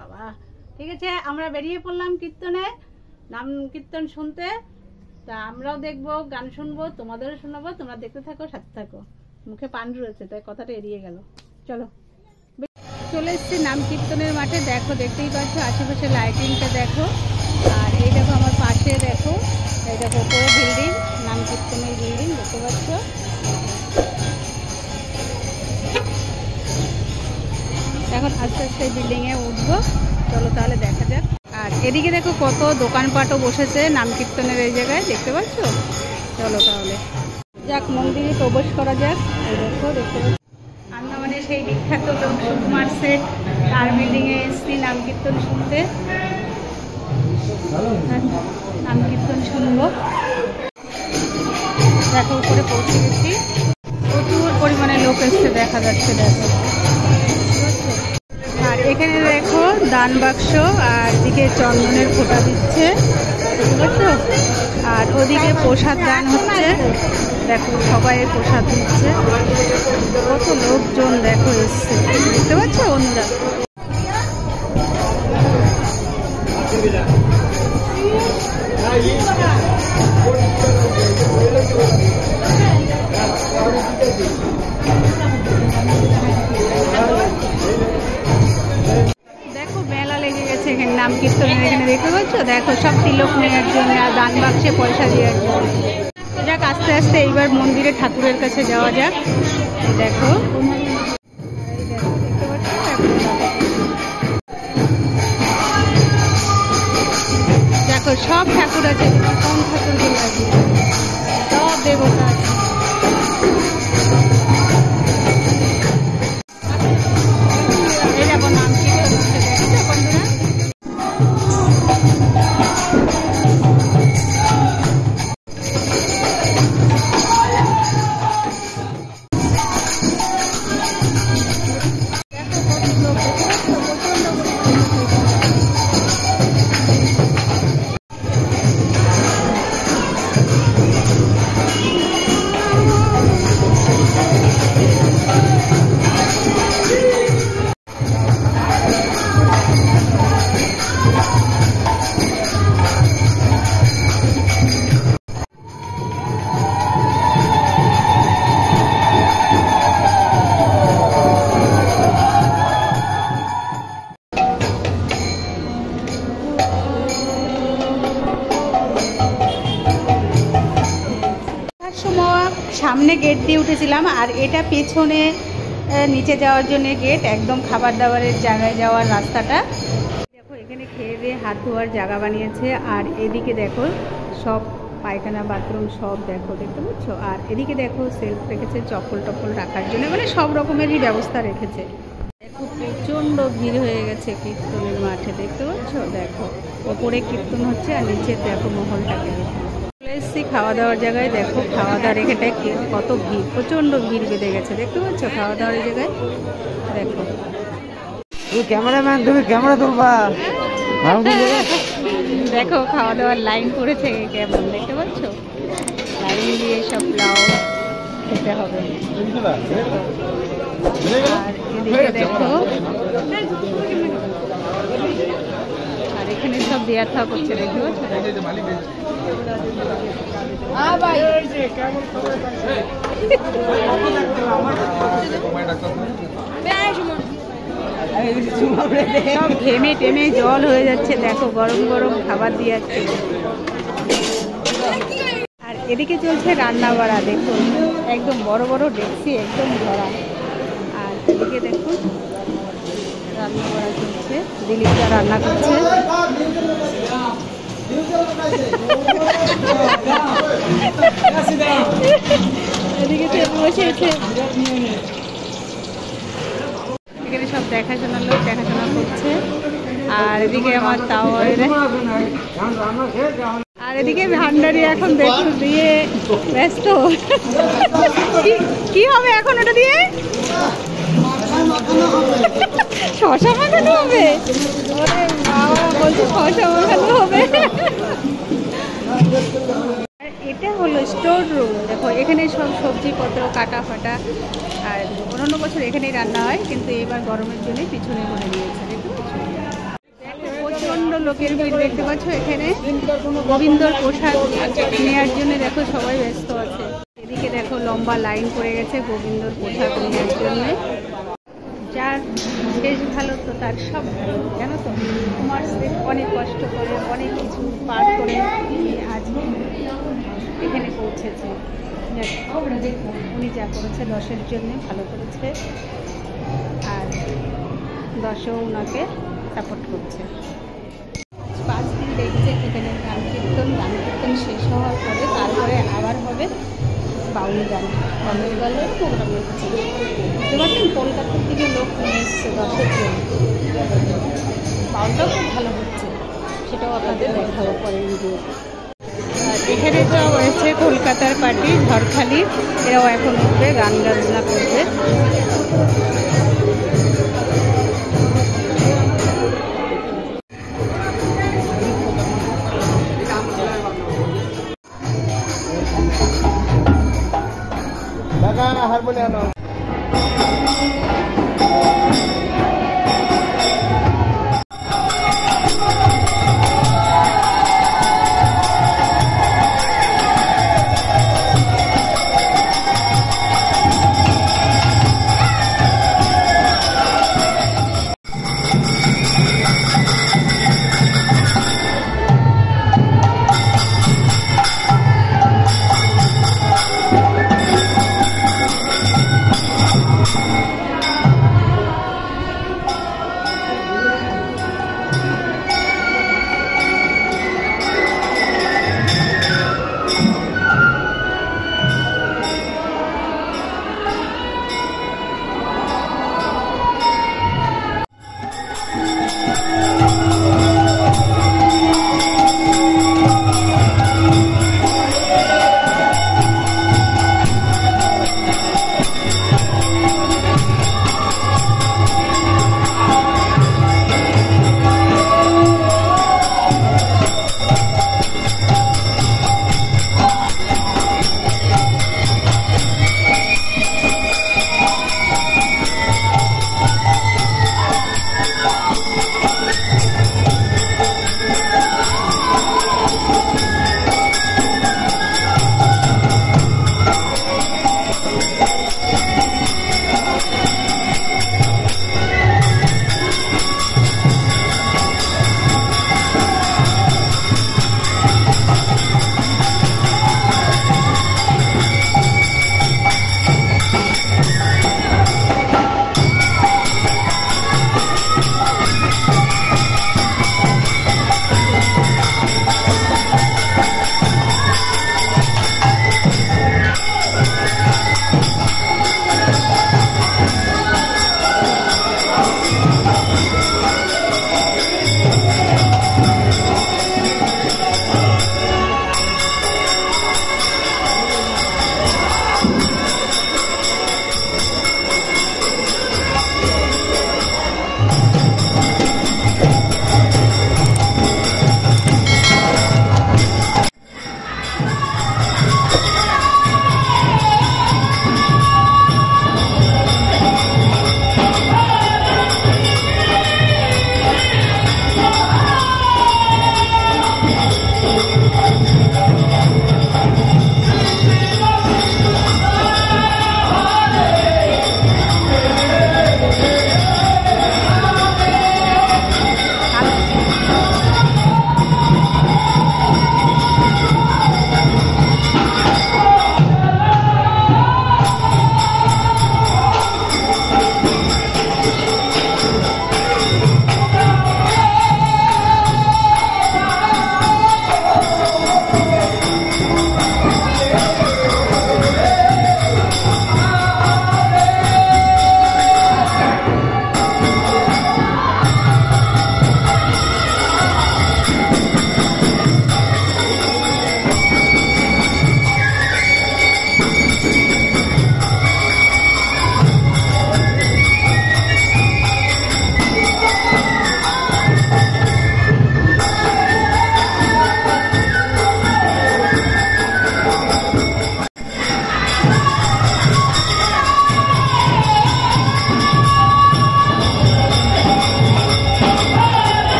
বাবা ঠিক আছে, আমরা বেরিয়ে পড়লাম কীর্তনে, নাম কীর্তন শুনতে। তা আমরাও দেখবো, গান শুনবো, তোমাদেরও শোনাবো। তোমরা দেখতে থাকো, সাথে থাকো। মুখে পান রয়েছে তাই কথাটা এড়িয়ে গেল। চলো, চলে এসছি নাম কীর্তনের মাঠে। দেখো, দেখতেই পাচ্ছ আশেপাশে লাইটিংটা দেখো। আর এই দেখো আমার পাশে, দেখো এই দেখো উপরে বিল্ডিং, নাম কীর্তনের বিল্ডিং দেখতে পাচ্ছ। এখন আস্তে আস্তে বিল্ডিংয়ে উঠবো। চলো তাহলে দেখা যাক। আর এদিকে দেখো কত দোকানপাটও বসেছে নাম কীর্তনের এই জায়গায়, দেখতে পাচ্ছ। চলো তাহলে যাক, মন্দিরে প্রবেশ করা যাক। এই দেখো, দেখতে পাচ্ছ আন্দামানের সেই বিখ্যাত লোক সুকুমার সেট, তার বিল্ডিংয়ে এসছি নাম কীর্তন শুনতে। নাম কীর্তন শুনবো। দেখো উপরে পৌঁছে গেছি, প্রচুর পরিমাণে লোক এসছে দেখা যাচ্ছে। দেখো, আর এখানে দেখো দান বাক্স, আর দিকে চন্দনের ফোঁটা দিচ্ছে, বুঝতে পারছো। আর ওদিকে প্রসাদ দান হচ্ছে, দেখো সবাই প্রসাদ দিচ্ছে। কত লোকজন দেখো এসছে, দেখতে পাচ্ছ বন্ধুরা। দেখো মেলা লেগে গেছে এখানে নাম কীর্তনের, এখানে দেখতে পাচ্ছ। দেখো সব তিলক নেওয়ার জন্য আর দান বাক্সে পয়সা দেওয়ার জন্য। যাক, আস্তে আস্তে এইবার মন্দিরে ঠাকুরের কাছে যাওয়া যাক। দেখো দেখো সব ঠাকুর আছে, কোন ঠাকুরগুলো আছে, সব দেবতা আছে। এই দেখো নাম কীর্তন হচ্ছে, দেখছো বন্ধুরা। সামনে গেট দিয়ে উঠেছিলাম, আর এটা পেছনে নিচে যাওয়ার জন্য গেট, একদম খাবার দাবারের জায়গায় যাওয়ার রাস্তাটা। দেখো এখানে খেয়ে দিয়ে হাত ধোয়ার জায়গা বানিয়েছে। আর এদিকে দেখো সব পায়খানা বাথরুম সব দেখো, দেখতে পাচ্ছ। আর এদিকে দেখো সেলফ রেখেছে চপ্পল টপ্পল রাখার জন্য, মানে সব রকমেরই ব্যবস্থা রেখেছে। দেখো প্রচণ্ড ভিড় হয়ে গেছে কীর্তনের মাঠে, দেখতে পাচ্ছ। দেখো ওপরে কীর্তন হচ্ছে আর নিচে দেখো মহলটাকে। এসছি খাওয়া দাওয়ার জায়গায়। দেখো খাওয়া দাওয়ার এখানটায় কত ভিড়, প্রচণ্ড ভিড় বেঁধে গেছে, দেখতে পাচ্ছ খাওয়া দাওয়ার জায়গায়। দেখো ক্যামেরাম্যান, তুমি ক্যামেরা তুলবা। দেখো খাওয়া দাওয়ার লাইন পড়েছে কেমন, দেখতে পাচ্ছ। লাইন দিয়ে সব লাউ খেতে হবে। আর এদিকে দেখো, আর এখানে সব দেওয়া থাওয়া করছে, দেখতে পাচ্ছ। সব ঘেমে টেমে জল হয়ে যাচ্ছে। দেখো গরম গরম খাবার দিয়ে যাচ্ছে। আর এদিকে চলছে রান্না বাড়া, দেখুন একদম বড় বড় ডেকচি একদম ভরা। আর এদিকে দেখুন রান্না বাড়া চলছে, দিলীপরা রান্না করছে। এদিকে বসেছে, এখানে সব দেখাশোনার লোক দেখাশোনা করছে। আর এদিকে আমার তাও, আর এদিকে ভান্ডারি এখন দেখুন দিয়ে ব্যস্ত। কি হবে এখন ওটা দিয়ে? শশা মাখানো হবে? ওরে বাবা, বলছে শশা মাখানো হবে। এটা হলো স্টোর রুম। দেখো এখানে সব সবজিপত্র কাটা ফাটা। আর অন্যান্য বছর এখানেই রান্না হয়, কিন্তু এবার গরমের জন্য পিছনে করে নিয়েছে। দেখো লোকের ভিড় দেখতে পাচ্ছ এখানে গোবিন্দর প্রসাদ নেওয়ার জন্য দেখো সবাই ব্যস্ত আছে। এদিকে দেখো লম্বা লাইন পড়ে গেছে গোবিন্দর প্রসাদ নেওয়ার জন্য। যার শেষ ভালো তো তার সব ভালো, জানো তো। তোমার অনেক কষ্ট করে অনেক কিছু পার করে আজ এখানে পৌঁছেছে। উনি যা করেছে দশের জন্য ভালো করেছে, আর দশও ওনাকে সাপোর্ট করছে। 5 দিন দেখছে এখানে গান কীর্তন শেষ হওয়ার পরে তারপরে আবার হবে বাউল গান। বাউল গানের প্রোগ্রাম হচ্ছে, বুঝতে পারছেন। কলকাতার থেকে লোক নিয়ে এসছে দশের জন্য। বাউলটাও খুব ভালো হচ্ছে, সেটাও আপনাদের দেখাবো পরে ভিডিও। আর এখানে তো রয়েছে কলকাতার পার্টি ঝড়খালি, এরাও এখন উঠবে, গান বাজনা করবে। হারমোনিয়াম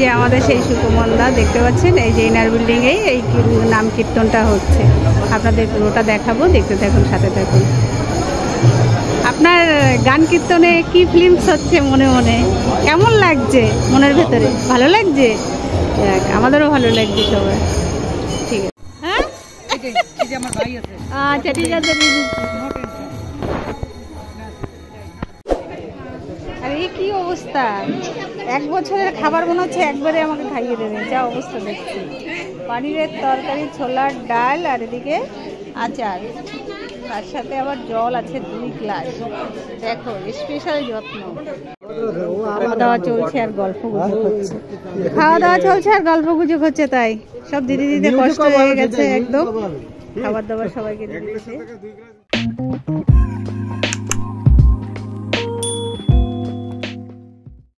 যে আমাদের সেই সুকুমন্দা দেখতে পাচ্ছেন, এই যে ইনার বিল্ডিংয়ে এই নাম কীর্তনটা হচ্ছে। আপনাদের পুরোটা দেখাবো, দেখতে থাকুন, সাথে থাকুন। আপনার গান কীর্তনে কি ফিলিংস হচ্ছে মনে মনে? কেমন লাগছে মনের ভেতরে? ভালো লাগছে? যাক, আমাদেরও ভালো লাগছে সবাই। ঠিক আছে, হ্যাঁ আচ্ছা ঠিক আছে। আর এই কি অবস্থা, 1 বছরের খাবার মনে হচ্ছে একবারে আমাকে খাইয়ে দেবে, যা অবস্থা দেখছি। পনিরের তরকারি, ছোলার ডাল, আর এদিকে আচার, তার সাথে আবার জল আছে 2 গ্লাস। দেখো স্পেশাল যত্ন। খাওয়া দাওয়া চলছে আর গল্প গুজব হচ্ছে, খাওয়া দাওয়া চলছে আর গল্প গুজব হচ্ছে, তাই সব দিদি দিতে কষ্ট হয়ে গেছে একদম। খাবার দাবার সবাইকে দিয়ে দিচ্ছে।